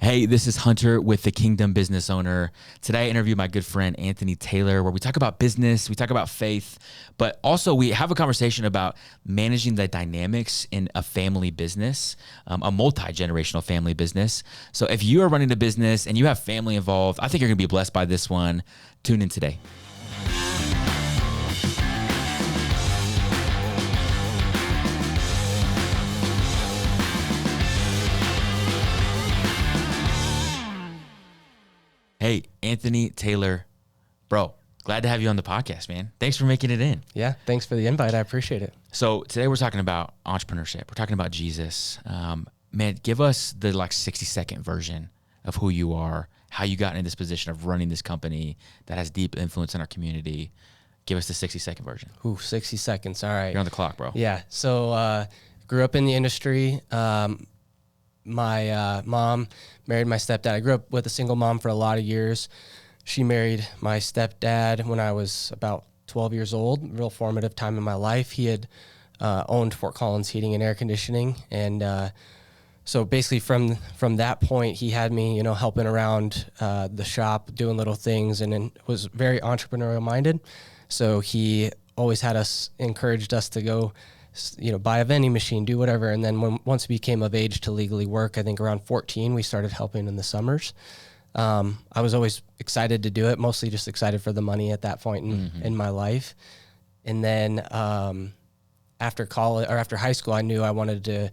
Hey, this is Hunter with the Kingdom Business Owner. Today I interview my good friend Anthony Taylor, where we talk about business, we talk about faith, but also we have a conversation about managing the dynamics in a family business, a multi-generational family business. So if you are running a business and you have family involved, I think you're going to be blessed by this one. Tune in today. Hey, Anthony Taylor, bro, glad to have you on the podcast, man. Thanks for making it in. Yeah, thanks for the invite. I appreciate it. So today we're talking about entrepreneurship. We're talking about Jesus. Man, give us the 60-second version of who you are, how you got in this position of running this company that has deep influence in our community. Give us the 60-second version. Ooh, 60 seconds. All right. You're on the clock, bro. Yeah. So grew up in the industry. My mom married my stepdad. I grew up with a single mom for a lot of years. She married my stepdad when I was about 12 years old, real formative time in my life. He had owned Fort Collins Heating and Air Conditioning. And so basically from that point, he had me, helping around the shop, doing little things, and then was very entrepreneurial minded. So he always had encouraged us to go buy a vending machine, do whatever. And then once we became of age to legally work, I think around 14, we started helping in the summers. I was always excited to do it, mostly just excited for the money at that point in my life. And then after college or after high school, I knew I wanted to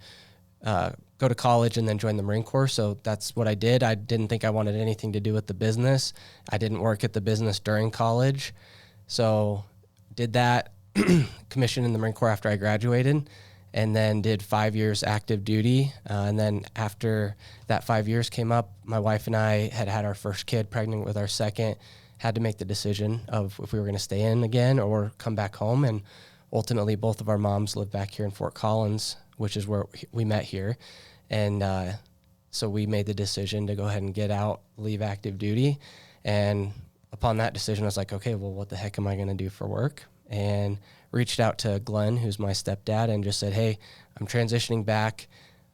go to college and then join the Marine Corps. So that's what I did. I didn't think I wanted anything to do with the business. I didn't work at the business during college. So did that. Commissioned in the Marine Corps after I graduated, and then did 5 years active duty. And then after that 5 years came up, my wife and I had our first kid, pregnant with our second, had to make the decision of if we were going to stay in again or come back home. And ultimately, both of our moms live back here in Fort Collins, which is where we met here. And so we made the decision to go ahead and get out, leave active duty. And upon that decision, I was like, okay, well, what the heck am I going to do for work? And reached out to Glenn, who's my stepdad, and just said, hey, I'm transitioning back.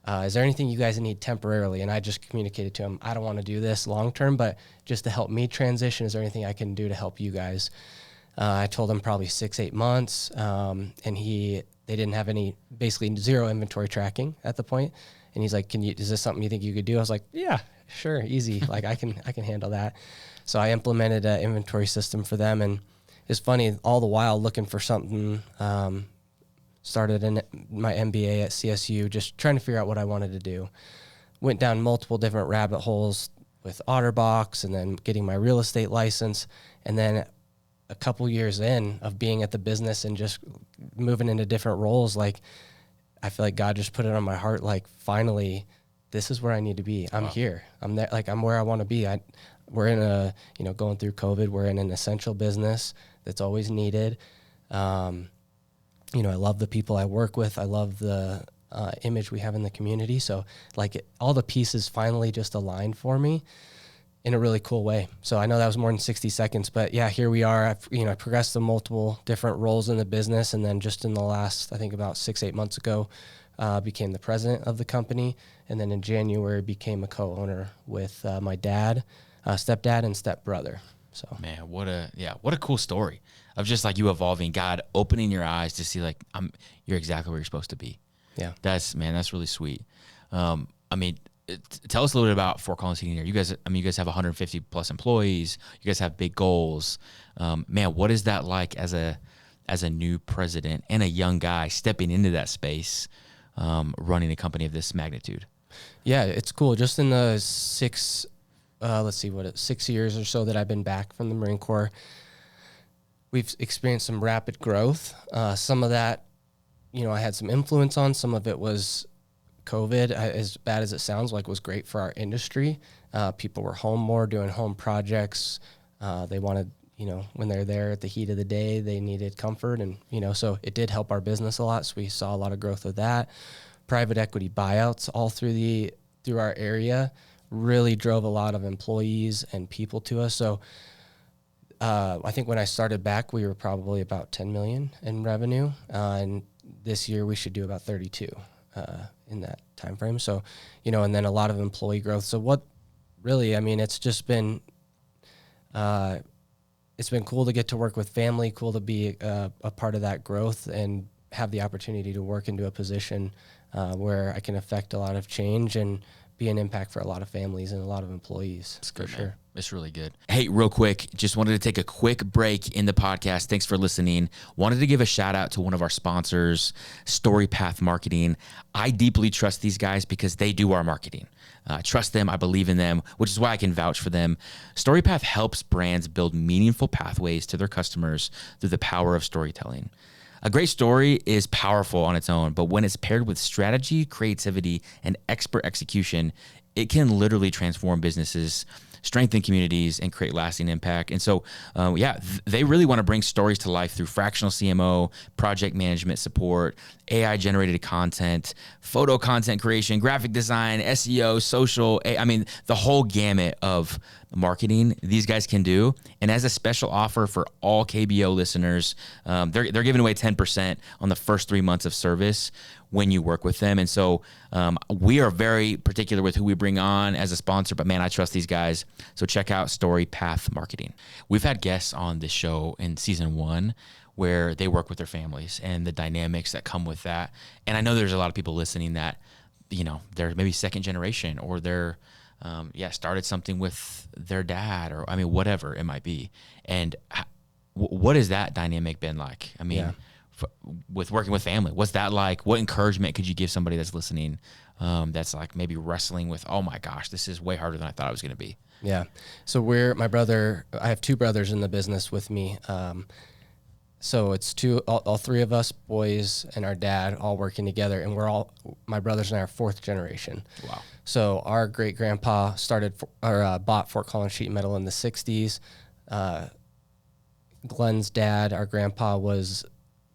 Is there anything you guys need temporarily? And I just communicated to him, I don't want to do this long term, but just to help me transition, is there anything I can do to help you guys? I told him probably 6-8 months, and they didn't have basically zero inventory tracking at the point. And he's like, is this something you think you could do? I was like, yeah, sure, easy. I can handle that. So I implemented an inventory system for them, and it's funny, all the while looking for something, started in my MBA at CSU, just trying to figure out what I wanted to do. Went down multiple different rabbit holes with OtterBox and then getting my real estate license. And then a couple years in of being at the business and just moving into different roles, I feel like God just put it on my heart, finally, this is where I need to be. I'm here. I'm there. I'm where I want to be. We're in going through COVID, we're in an essential business that's always needed. I love the people I work with. I love the image we have in the community. So all the pieces finally just aligned for me in a really cool way. So I know that was more than 60 seconds, but yeah, here we are. I progressed to multiple different roles in the business. And then just in the last, I think about 6-8 months ago, became the president of the company. And then in January became a co-owner with my dad, stepdad and stepbrother. So man, what a cool story of just you evolving, God opening your eyes to see you're exactly where you're supposed to be. Yeah, that's really sweet. Tell us a little bit about Fort Collins Heating Air. You guys have 150 plus employees. You guys have big goals. Man, what is that like as a new president and a young guy stepping into that space, running a company of this magnitude? Yeah, it's cool. Just in the 6 years or so that I've been back from the Marine Corps, we've experienced some rapid growth. Some of that, I had some influence on. Some of it was COVID, as bad as it sounds, was great for our industry. People were home more, doing home projects. They wanted, when they're there at the heat of the day, they needed comfort. And, so it did help our business a lot. So we saw a lot of growth with that. Private equity buyouts all through our area really drove a lot of employees and people to us. So I think when I started back, we were probably about 10 million in revenue. And this year we should do about 32 in that time frame. So, and then a lot of employee growth. So what really, I mean, it's just been, it's been cool to get to work with family, cool to be a part of that growth and have the opportunity to work into a position where I can affect a lot of change and be an impact for a lot of families and a lot of employees. It's good, for sure. man. It's really good. Hey, real quick, just wanted to take a quick break in the podcast. Thanks for listening. Wanted to give a shout out to one of our sponsors, StoryPath Marketing. I deeply trust these guys because they do our marketing. I trust them. I believe in them, which is why I can vouch for them. StoryPath helps brands build meaningful pathways to their customers through the power of storytelling. A great story is powerful on its own, but when it's paired with strategy, creativity, and expert execution, it can literally transform businesses, strengthen communities, and create lasting impact. And so, they really want to bring stories to life through fractional CMO, project management support, AI-generated content, photo content creation, graphic design, SEO, social, the whole gamut of marketing these guys can do. And as a special offer for all KBO listeners, they're giving away 10% on the first 3 months of service when you work with them. And so we are very particular with who we bring on as a sponsor, but man, I trust these guys. So check out StoryPath Marketing. We've had guests on this show in season 1 where they work with their families and the dynamics that come with that. And I know there's a lot of people listening that, they're maybe second generation or they're, started something with their dad or, whatever it might be. And what has that dynamic been like? With working with family, what's that like? What encouragement could you give somebody that's listening that's like maybe wrestling with, oh my gosh, this is way harder than I thought it was going to be? Yeah. So I have 2 brothers in the business with me. So it's all 3 of us boys and our dad all working together, and my brothers and I are 4th generation. Wow. So our great grandpa bought Fort Collins Sheet Metal in the 60s. Glenn's dad, our grandpa,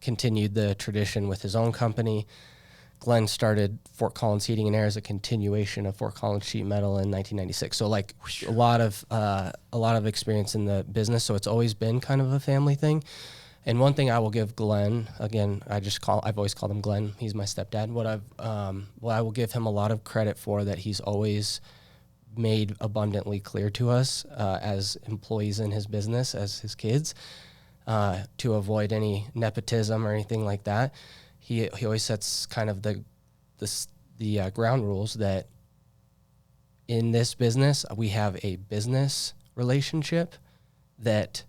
continued the tradition with his own company. Glenn started Fort Collins Heating and Air as a continuation of Fort Collins Sheet Metal in 1996. So like a lot of experience in the business. So it's always been kind of a family thing. And one thing I will give Glenn, again, I've always called him Glenn. He's my stepdad. What I will give him a lot of credit for that he's always made abundantly clear to us as employees in his business, as his kids, to avoid any nepotism or anything like that. He always sets kind of the ground rules that in this business we have a business relationship that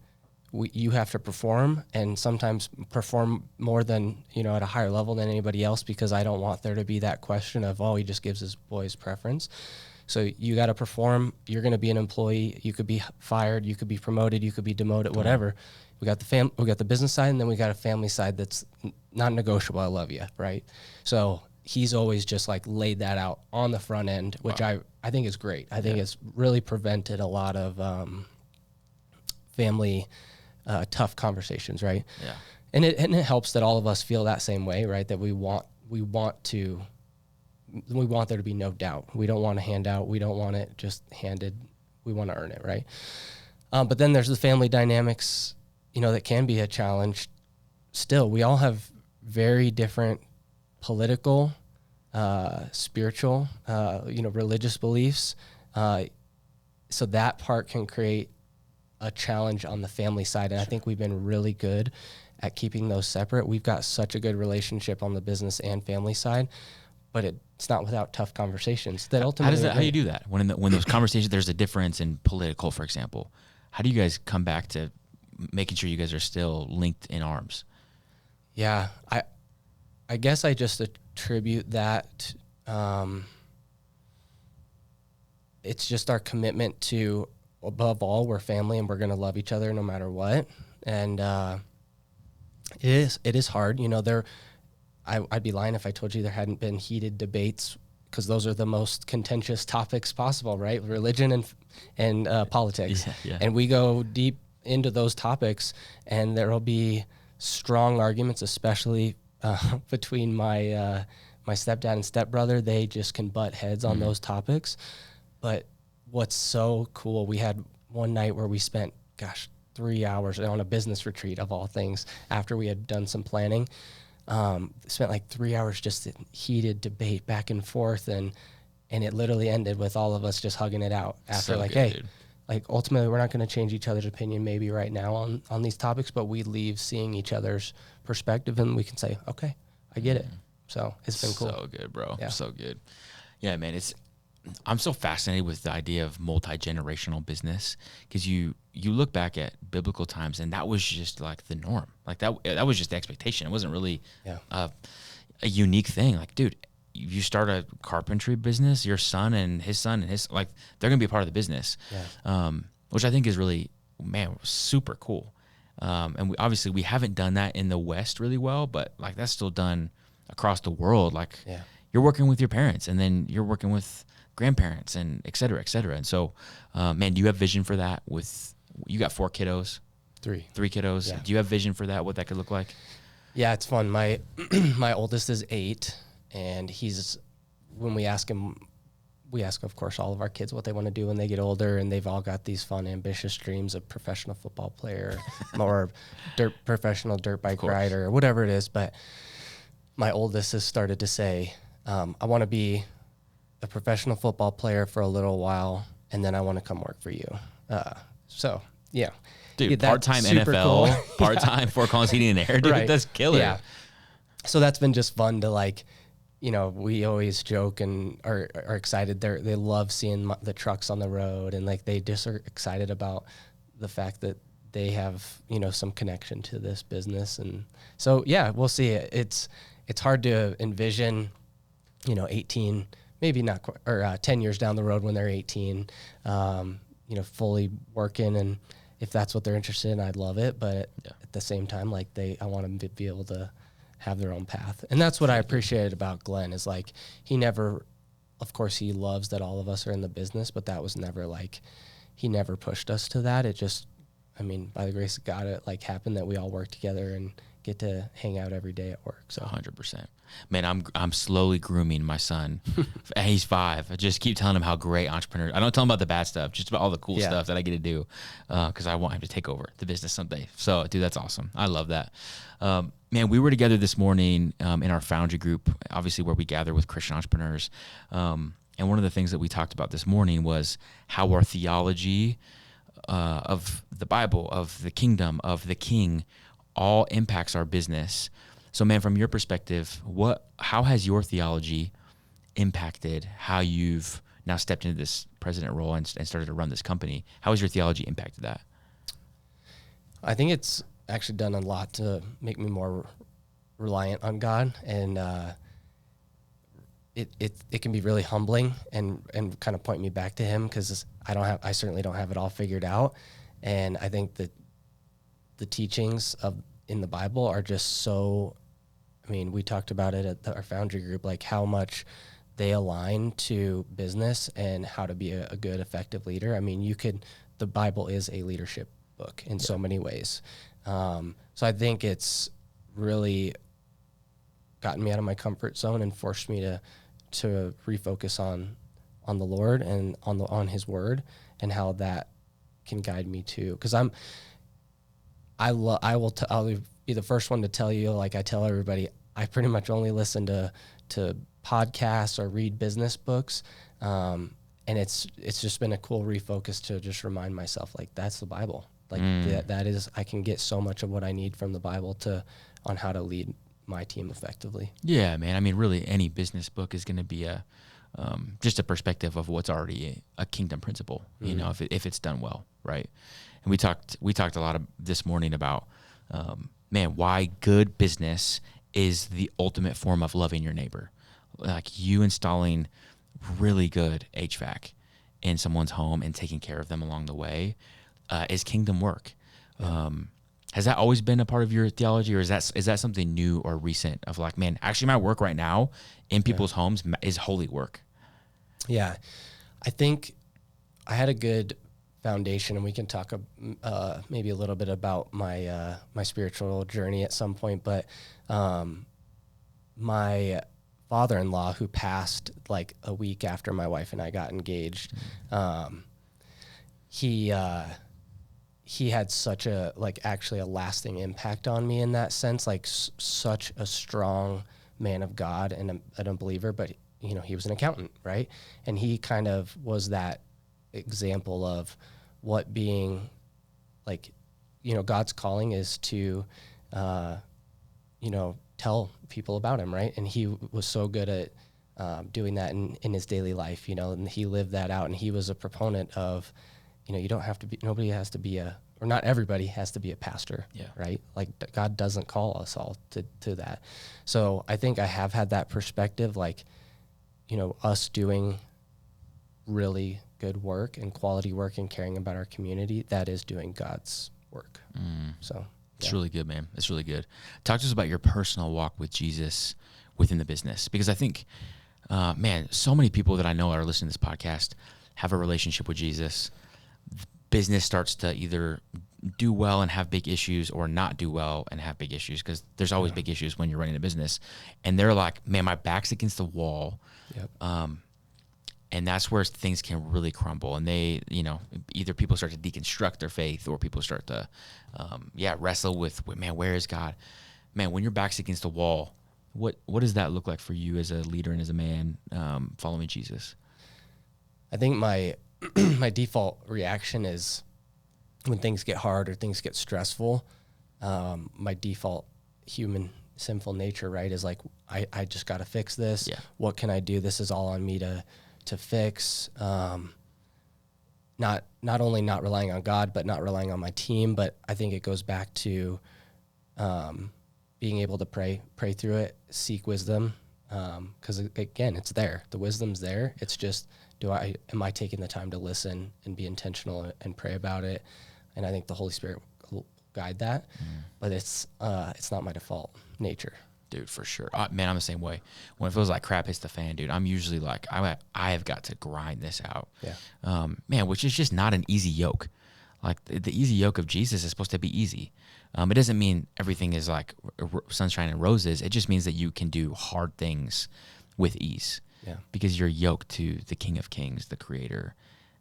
you have to perform, and sometimes perform more than, at a higher level than anybody else, because I don't want there to be that question of, oh, he just gives his boys preference. So you got to perform. You're going to be an employee. You could be fired. You could be promoted. You could be demoted. Whatever. We got the business side, and then we got a family side that's not negotiable. I love you, right? So he's always just like laid that out on the front end, which I think is great. I think it's really prevented a lot of family tough conversations, right? Yeah. And it helps that all of us feel that same way, right? That we want there to be no doubt. We don't want to hand out. We don't want it just handed. We want to earn it, right? But then there's the family dynamics, that can be a challenge. Still, we all have very different political, spiritual, religious beliefs. So that part can create a challenge on the family side. And I think we've been really good at keeping those separate. We've got such a good relationship on the business and family side, but it's not without tough conversations that ultimately. How do you do that? When those conversations, there's a difference in political, for example, how do you guys come back to making sure you guys are still linked in arms? Yeah. I guess I just attribute that, it's just our commitment to, above all, we're family and we're going to love each other no matter what. And it is hard. I'd be lying if I told you there hadn't been heated debates, because those are the most contentious topics possible, right? Religion and politics. Yeah. And we go deep into those topics, and there will be strong arguments, especially between my stepdad and stepbrother. They just can butt heads on those topics. But what's so cool, we had one night where we spent, 3 hours on a business retreat of all things after we had done some planning. Spent like 3 hours just in heated debate back and forth, and And it literally ended with all of us just hugging it out after, So like, good, hey, dude. like ultimately we're not going to change each other's opinion maybe right now on these topics, but we leave seeing each other's perspective and we can say, okay, I get it. So it's been cool. So good, bro. Yeah. So good. Yeah, man. I'm so fascinated with the idea of multi-generational business, because you look back at biblical times and that was just like the norm. Like that was just the expectation. It wasn't really a unique thing. Like, dude, you start a carpentry business, your son and his like, they're gonna be a part of the business. Yeah. Which I think is really, man, super cool. And we haven't done that in the West really well, but like that's still done across the world. Like, you're working with your parents and then you're working with grandparents and et cetera, et cetera. And so, man, do you have vision for that? You got 4 kiddos? 3 kiddos. Yeah. Do you have vision for that, what that could look like? Yeah, it's fun. My my oldest is 8, and when we ask him, we ask, of course, all of our kids what they want to do when they get older, and they've all got these fun, ambitious dreams of professional football player or professional dirt bike rider or whatever it is. But my oldest has started to say, I want to be a professional football player for a little while, and then I want to come work for you. So, yeah. Dude, part-time NFL, cool. Part-time for calls heating and air, dude. Right. That's killer. Yeah. So that's been just fun to, like, you know, we always joke and are excited. They love seeing the trucks on the road, and like they just are excited about the fact that they have, you know, some connection to this business. And so, yeah, we'll see. It's hard to envision, you know, 18, maybe not quite, or 10 years down the road when they're 18, you know, fully working. And if that's what they're interested in, I'd love it. But at the same time, like I want them to be able to have their own path. And that's what I appreciated about Glenn is like, he never, of course he loves that all of us are in the business, but that was never like, he never pushed us to that. It just, I mean, by the grace of God, it like happened that we all work together and get to hang out every day at work. So 100%. Man, I'm slowly grooming my son. He's 5. I just keep telling him how great entrepreneur. I don't tell him about the bad stuff, just about all the cool stuff that I get to do, because I want him to take over the business someday. So, dude, that's awesome. I love that. Man, we were together this morning in our Foundry group, obviously where we gather with Christian entrepreneurs. And one of the things that we talked about this morning was how our theology of the Bible, of the kingdom, of the king, all impacts our business. So, man, from your perspective, how has your theology impacted how you've now stepped into this president role and started to run this company? How has your theology impacted that? I think it's actually done a lot to make me more reliant on God, and it can be really humbling and kind of point me back to Him, because I certainly don't have it all figured out, and I think that the teachings in the Bible are just so. I mean, we talked about it at our Foundry group, like how much they align to business and how to be a good, effective leader. I mean, the Bible is a leadership book in so many ways. So I think it's really gotten me out of my comfort zone and forced me to refocus on the Lord and on His Word, and how that can guide me too. Because I'll be the first one to tell you, like I tell everybody, I pretty much only listen to podcasts or read business books, and it's just been a cool refocus to just remind myself, like, that's the Bible. Like that is, I can get so much of what I need from the Bible on how to lead my team effectively. Yeah, man. I mean, really, any business book is going to be just a perspective of what's already a kingdom principle. You know, if it's done well, right? And we talked a lot this morning about, man, why good business is the ultimate form of loving your neighbor. Like you installing really good HVAC in someone's home and taking care of them along the way is kingdom work. Yeah. Has that always been a part of your theology, or is that something new or recent of like, man, actually my work right now in people's homes is holy work? Yeah, I think I had a good foundation, and we can talk maybe a little bit about my my spiritual journey at some point. But my father-in-law, who passed like a week after my wife and I got engaged, he had such a actually a lasting impact on me in that sense, like such a strong man of God and a believer, but he was an accountant, right? And he kind of was that example of what being like, God's calling is to, tell people about him, right? And he was so good at doing that in his daily life, and he lived that out. And he was a proponent of, you don't have to be, nobody has to be or not everybody has to be a pastor, right? Like God doesn't call us all to that. So I think I have had that perspective, like, us doing really good work and quality work and caring about our community, that is doing God's work. So it's really good, man. It's really good. Talk to us about your personal walk with Jesus within the business, because I think, man, so many people that I know are listening to this podcast have a relationship with Jesus. Business starts to either do well and have big issues or not do well and have big issues, because there's always big issues when you're running a business. And they're like, man, my back's against the wall. And that's where things can really crumble. And they, either people start to deconstruct their faith, or people start to, wrestle with, man, where is God? Man, when your back's against the wall, what does that look like for you as a leader and as a man following Jesus? I think my my default reaction is when things get hard or things get stressful, my default human sinful nature, right, is like, I just got to fix this. Yeah. What can I do? This is all on me to fix. Not only not relying on God, but not relying on my team. But I think it goes back to being able to pray through it, seek wisdom. Because again, it's there. The wisdom's there. It's just, am I taking the time to listen and be intentional and pray about it? And I think the Holy Spirit will guide that. But it's not my default nature. Dude, for sure. Man, I'm the same way. When it feels like crap hits the fan, dude, I'm usually like, I have got to grind this out. Yeah. Man, which is just not an easy yoke. Like the easy yoke of Jesus is supposed to be easy. It doesn't mean everything is like sunshine and roses. It just means that you can do hard things with ease. Yeah. Because you're yoked to the King of Kings, the Creator.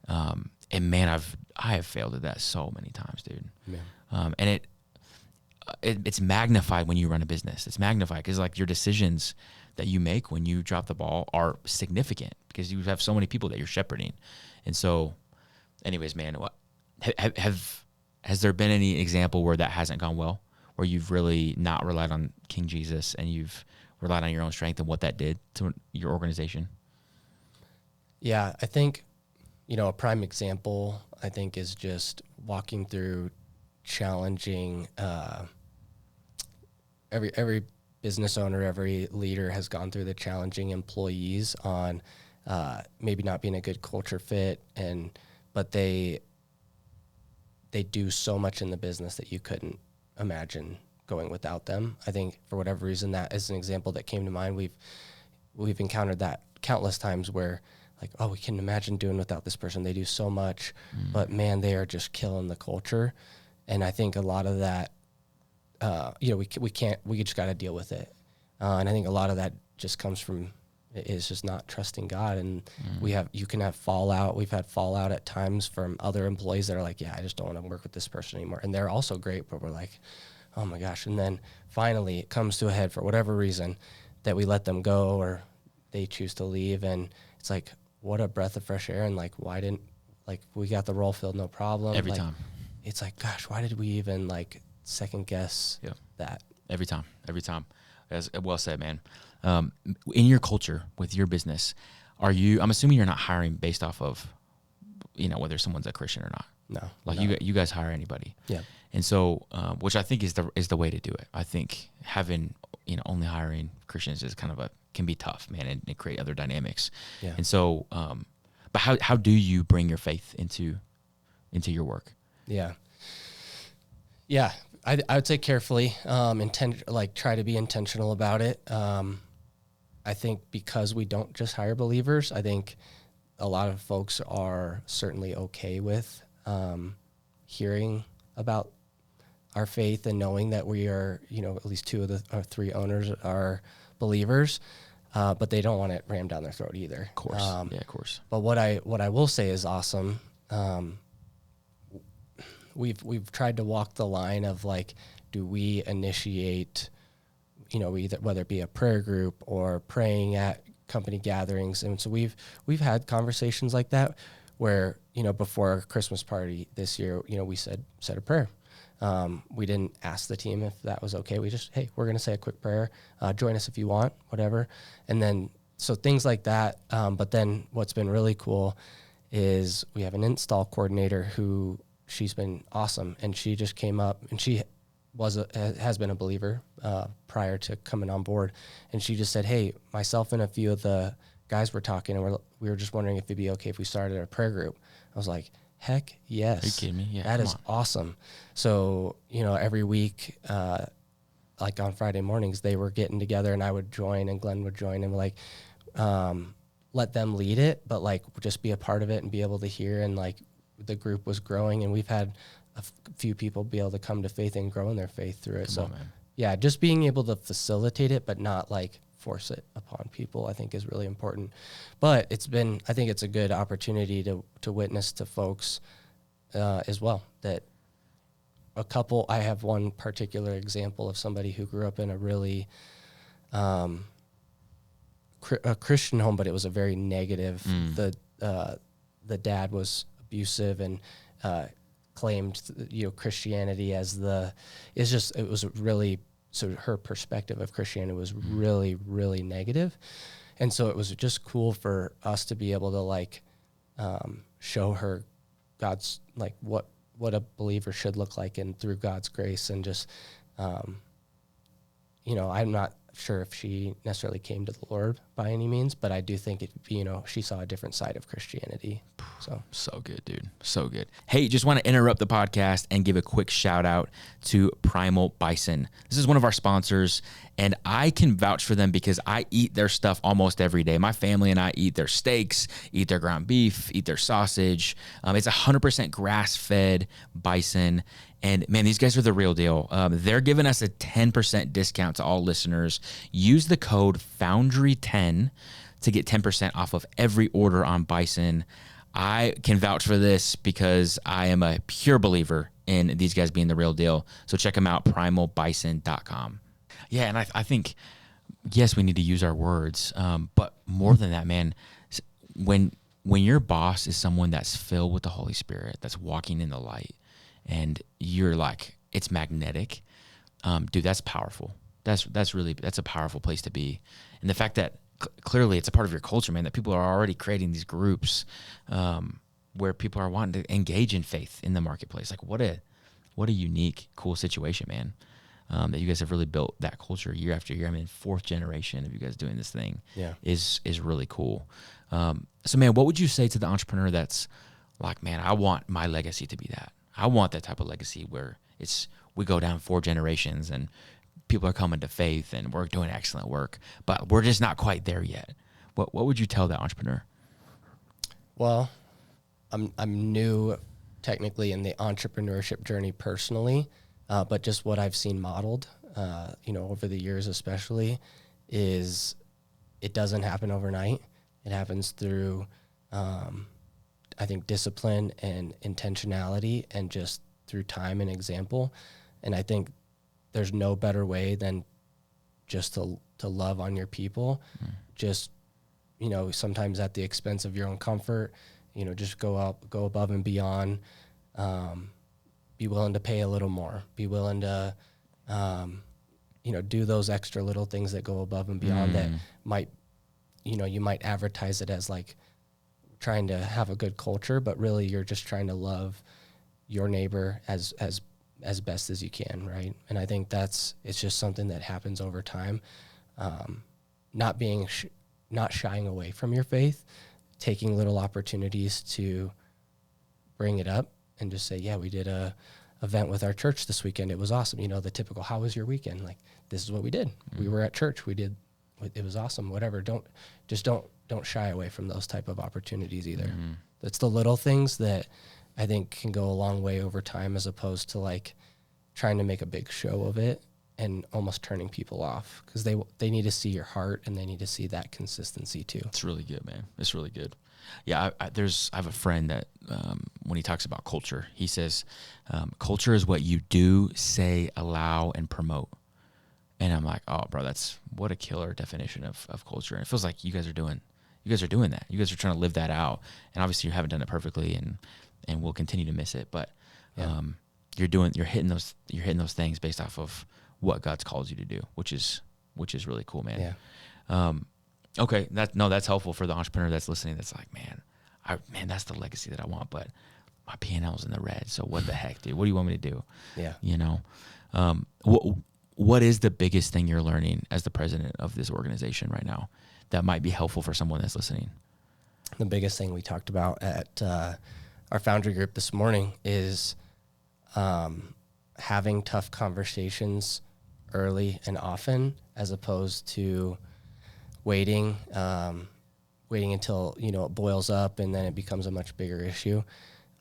And man, I have failed at that so many times, dude. Yeah. And it's magnified when you run a business. It's magnified because like your decisions that you make when you drop the ball are significant because you have so many people that you're shepherding. And so, anyways, man, has there been any example where that hasn't gone well, where you've really not relied on King Jesus and you've relied on your own strength and what that did to your organization? Yeah, I think, a prime example, I think, is just walking through challenging, every business owner, every leader has gone through the challenging employees on maybe not being a good culture fit, but they do so much in the business that you couldn't imagine going without them. I think for whatever reason, that is an example that came to mind. We've encountered that countless times where like, oh, we can imagine doing without this person. They do so much, but man, they are just killing the culture. And I think a lot of that, we just got to deal with it. And I think a lot of that just comes from, is just not trusting God. And you can have fallout. We've had fallout at times from other employees that are like, yeah, I just don't want to work with this person anymore. And they're also great, but we're like, oh my gosh. And then finally it comes to a head for whatever reason that we let them go or they choose to leave. And it's like, what a breath of fresh air. And like, we got the role filled, no problem. Every time. It's like, gosh, why did we even like second guess that? Every time. As well said, man. In your culture with your business, I'm assuming you're not hiring based off of, whether someone's a Christian or not. No. Like you guys hire anybody. Yeah. And so, which I think is the way to do it. I think having, only hiring Christians is can be tough, man, and create other dynamics. Yeah. And so, but how do you bring your faith into your work? Yeah. Yeah. I would say carefully, try to be intentional about it. I think because we don't just hire believers, I think a lot of folks are certainly okay with hearing about our faith and knowing that we are, at least two of our three owners are believers, but they don't want it rammed down their throat either. Of course. Of course. But what I will say is awesome. We've tried to walk the line of like, do we initiate, whether it be a prayer group or praying at company gatherings. And so we've had conversations like that where, before our Christmas party this year, we said a prayer. We didn't ask the team if that was okay. We just, hey, we're going to say a quick prayer. Join us if you want, whatever. And then, so things like that. But then what's been really cool is we have an install coordinator who, she's been awesome. And she just came up, and she has been a believer prior to coming on board. And she just said, hey, myself and a few of the guys were talking, and we were just wondering if it'd be okay if we started a prayer group. I was like, heck yes. Are you kidding me? Yeah, that is awesome. So, every week, like on Friday mornings, they were getting together, and I would join and Glenn would join, and like, let them lead it, but like just be a part of it and be able to hear. And like the group was growing, and we've had a few people be able to come to faith and grow in their faith through it. Yeah, just being able to facilitate it, but not like force it upon people, I think is really important. But I think it's a good opportunity to witness to folks as well. That I have one particular example of somebody who grew up in a really a Christian home, but it was a very negative. The dad was abusive and claimed Christianity as it was really, so her perspective of Christianity was really, really negative. And so it was just cool for us to be able to like show her God's, like what a believer should look like, and through God's grace. And just I'm not sure if she necessarily came to the Lord by any means, but I do think she saw a different side of Christianity. So good, dude. So good. Hey, just want to interrupt the podcast and give a quick shout out to Primal Bison. This is one of our sponsors, and I can vouch for them because I eat their stuff almost every day. My family and I eat their steaks, eat their ground beef, eat their sausage. It's 100% grass-fed bison. And man, these guys are the real deal. They're giving us a 10% discount to all listeners. Use the code Foundry10 to get 10% off of every order on bison. I can vouch for this because I am a pure believer in these guys being the real deal. So check them out, primalbison.com. Yeah, and I think, yes, we need to use our words, but more than that, man, when your boss is someone that's filled with the Holy Spirit, that's walking in the light, and you're like, it's magnetic, dude, that's powerful. That's a powerful place to be. And the fact that clearly it's a part of your culture, man, that people are already creating these groups where people are wanting to engage in faith in the marketplace. Like what a unique, cool situation, man, that you guys have really built that culture year after year. I mean, 4th generation of you guys doing this thing is really cool. So man, what would you say to the entrepreneur that's like, man, I want my legacy to be that. I want that type of legacy where we go down 4 generations and people are coming to faith and we're doing excellent work, but we're just not quite there yet. What would you tell that entrepreneur? Well, I'm new technically in the entrepreneurship journey personally, but just what I've seen modeled, over the years especially, is it doesn't happen overnight. It happens through, I think, discipline and intentionality, and just through time and example. And I think there's no better way than just to love on your people. Just, sometimes at the expense of your own comfort, just go above and beyond, be willing to pay a little more, be willing to, do those extra little things that go above and beyond that might, you might advertise it as like trying to have a good culture, but really you're just trying to love your neighbor as best as you can, right? And I think it's just something that happens over time. Not shying away from your faith, taking little opportunities to bring it up and just say, yeah, we did a event with our church this weekend. It was awesome. The typical, how was your weekend? Like, this is what we did. We were at church. It was awesome. Whatever. Don't shy away from those type of opportunities either. It's the little things that I think can go a long way over time, as opposed to like trying to make a big show of it and almost turning people off, because they need to see your heart and they need to see that consistency too. It's really good, man. It's really good. Yeah, I have a friend that when he talks about culture, he says culture is what you do, say, allow, and promote. And I'm like, oh, bro, that's what a killer definition of culture. And it feels like you guys are doing that. You guys are trying to live that out. And obviously you haven't done it perfectly, and we'll continue to miss it. But you're hitting those things based off of what God's called you to do, which is really cool, man. Yeah. Okay, that's helpful for the entrepreneur that's listening. That's like, man, that's the legacy that I want, but my P&L's in the red. So what the heck, dude? What do you want me to do? Yeah. You know, what is the biggest thing you're learning as the president of this organization right now that might be helpful for someone that's listening? The biggest thing we talked about at our foundry group this morning is having tough conversations early and often, as opposed to waiting until, you know, it boils up and then it becomes a much bigger issue.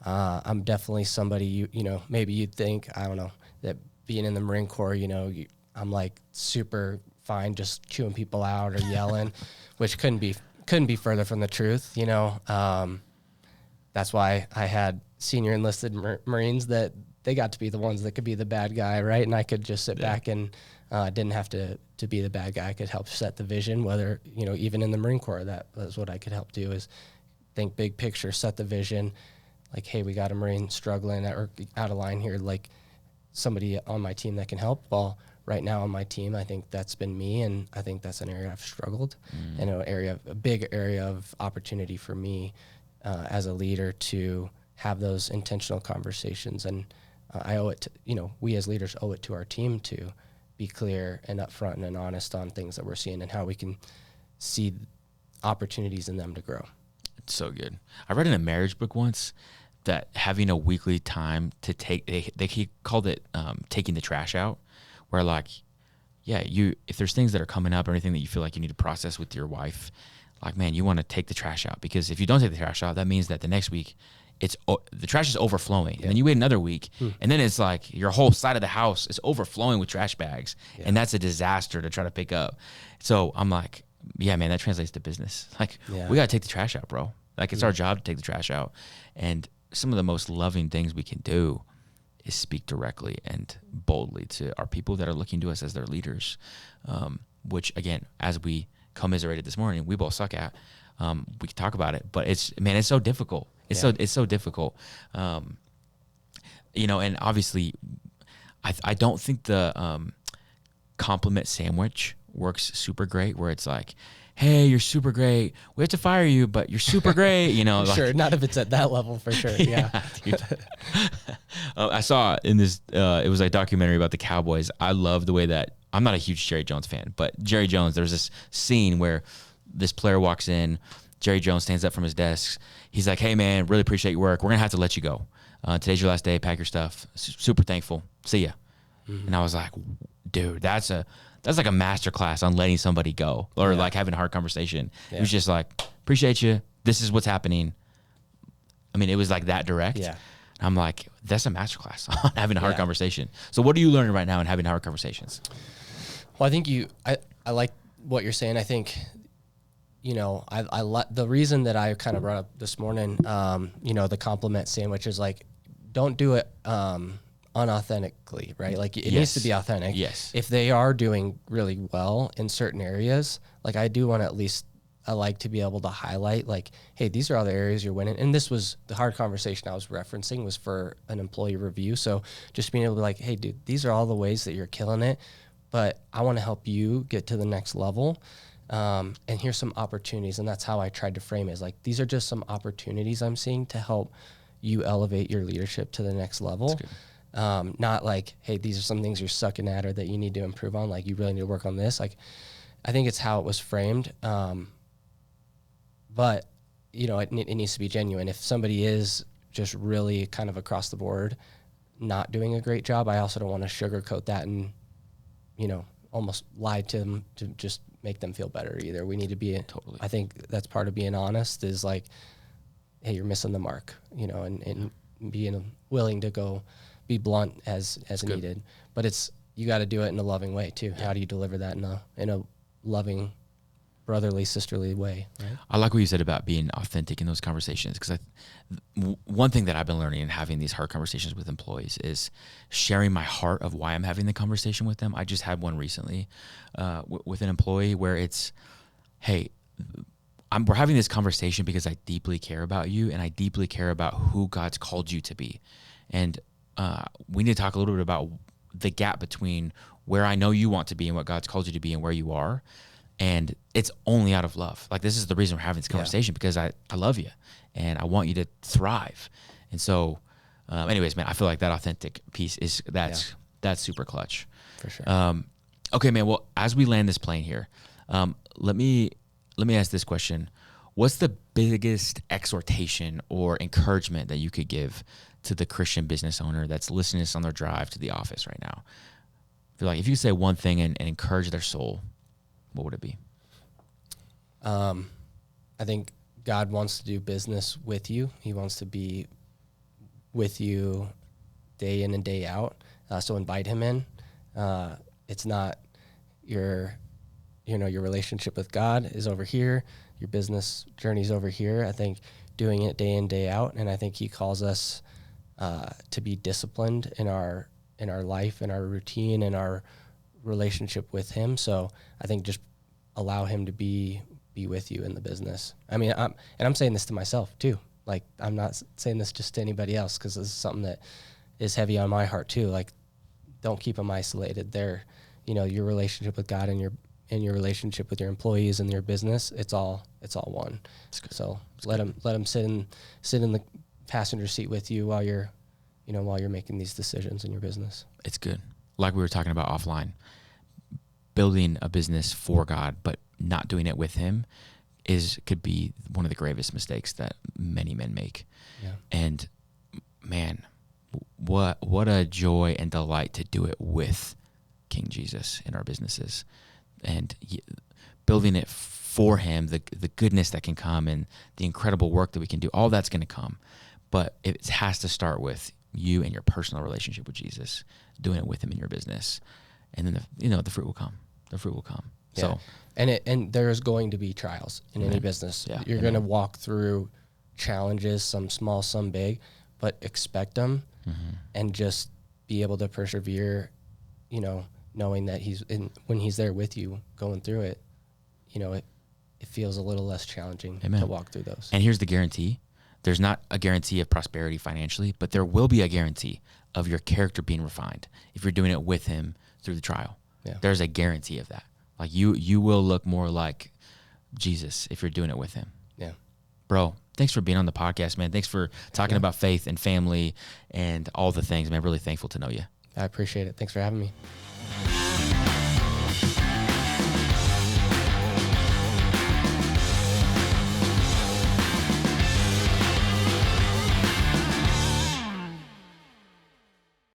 I'm definitely somebody, maybe you'd think, I don't know, that being in the Marine Corps, I'm like super fine just chewing people out or yelling, which couldn't be further from the truth, That's why I had senior enlisted Marines, that they got to be the ones that could be the bad guy, right? And I could just sit back and didn't have to be the bad guy. I could help set the vision, whether, even in the Marine Corps, that was what I could help do, is think big picture, set the vision. Like, hey, we got a Marine struggling or out of line here, like somebody on my team that can help. Well, right now on my team, I think that's been me, and I think that's an area I've struggled, and a big area of opportunity for me as a leader to have those intentional conversations. And I owe it to, we as leaders owe it to our team to be clear and upfront and honest on things that we're seeing and how we can see opportunities in them to grow. It's so good. I read in a marriage book once that having a weekly time to he called it taking the trash out, where like, if there's things that are coming up or anything that you feel like you need to process with your wife, like, man, you want to take the trash out, because if you don't take the trash out, that means that the next week the trash is overflowing. And then you wait another week, and then it's like your whole side of the house is overflowing with trash bags, and that's a disaster to try to pick up. So I'm like, yeah, man, that translates to business. Like, we got to take the trash out, bro. Like, it's our job to take the trash out. And some of the most loving things we can do is speak directly and boldly to our people that are looking to us as their leaders, which, again, as we commiserated this morning, we both suck at. We can talk about it, but it's so difficult. It's so difficult. And obviously I don't think the compliment sandwich works super great, where it's like, hey, you're super great, we have to fire you, but you're super great, Sure, not if it's at that level, for sure. Yeah. I saw in this it was a documentary about the Cowboys. I love the way that, I'm not a huge Jerry Jones fan, but Jerry Jones, there's this scene where this player walks in, Jerry Jones stands up from his desk. He's like, hey, man, really appreciate your work. We're going to have to let you go. Today's your last day. Pack your stuff. Super thankful. See ya. And I was like, dude, that's like a master class on letting somebody go, or like having a hard conversation. It was just like, appreciate you. This is what's happening. I mean, it was like that direct. Yeah. I'm like, that's a master class on having a hard conversation. So what are you learning right now in having hard conversations? Well, I think I like what you're saying. I think, the reason that I kind of brought up this morning, the compliment sandwich is like, don't do it unauthentically, right? Like, it needs to be authentic. Yes. If they are doing really well in certain areas, like, I like to be able to highlight, like, hey, these are all the areas you're winning. And this was the hard conversation I was referencing, was for an employee review. So just being able to be like, hey, dude, these are all the ways that you're killing it, but I want to help you get to the next level. And here's some opportunities. And that's how I tried to frame it, is like, these are just some opportunities I'm seeing to help you elevate your leadership to the next level. Not like, hey, these are some things you're sucking at or that you need to improve on. Like, you really need to work on this. Like, I think it's how it was framed. But, it needs to be genuine. If somebody is just really kind of across the board not doing a great job, I also don't want to sugarcoat that and, almost lie to them to just make them feel better either. We need to be, totally. I think that's part of being honest, is like, hey, you're missing the mark, and being willing to go be blunt as needed. But you got to do it in a loving way too. How do you deliver that in a loving brotherly, sisterly way. Right? I like what you said about being authentic in those conversations, because one thing that I've been learning in having these hard conversations with employees is sharing my heart of why I'm having the conversation with them. I just had one recently with an employee where it's, hey, we're having this conversation because I deeply care about you, and I deeply care about who God's called you to be. And we need to talk a little bit about the gap between where I know you want to be and what God's called you to be and where you are. And it's only out of love. Like, this is the reason we're having this conversation, because I love you and I want you to thrive. And so, anyways, man, I feel like that authentic piece that's super clutch. For sure. Okay, man. Well, as we land this plane here, let me ask this question. What's the biggest exhortation or encouragement that you could give to the Christian business owner that's listening to this on their drive to the office right now? I feel like if you could say one thing and encourage their soul, what would it be? I think God wants to do business with you. He wants to be with you day in and day out. So invite him in. It's not your relationship with God is over here. Your business journey's over here. I think doing it day in, day out. And I think he calls us to be disciplined in our life, in our routine, in our relationship with him. So I think just allow him to be with you in the business. I mean, I'm saying this to myself too. Like, I'm not saying this just to anybody else, because this is something that is heavy on my heart too. Like, don't keep them isolated. They're, your relationship with God and your relationship with your employees and your business, it's all one. So let them sit in the passenger seat with you while you're making these decisions in your business. It's good. Like we were talking about offline, building a business for God, but not doing it with him could be one of the gravest mistakes that many men make. Yeah. And man, what a joy and delight to do it with King Jesus in our businesses, and building it for him, the goodness that can come and the incredible work that we can do, all that's going to come. But it has to start with you and your personal relationship with Jesus, doing it with him in your business. And then the fruit will come. The fruit will come. Yeah. So, and there's going to be trials in any business. Yeah. You're going to walk through challenges, some small, some big, but expect them and just be able to persevere, knowing that when he's there with you going through it, it feels a little less challenging to walk through those. And here's the guarantee. There's not a guarantee of prosperity financially, but there will be a guarantee of your character being refined if you're doing it with him through the trial. Yeah. There's a guarantee of that. Like, you will look more like Jesus if you're doing it with him. Yeah. Bro, thanks for being on the podcast, man. Thanks for talking about faith and family and all the things, man. I'm really thankful to know you. I appreciate it. Thanks for having me.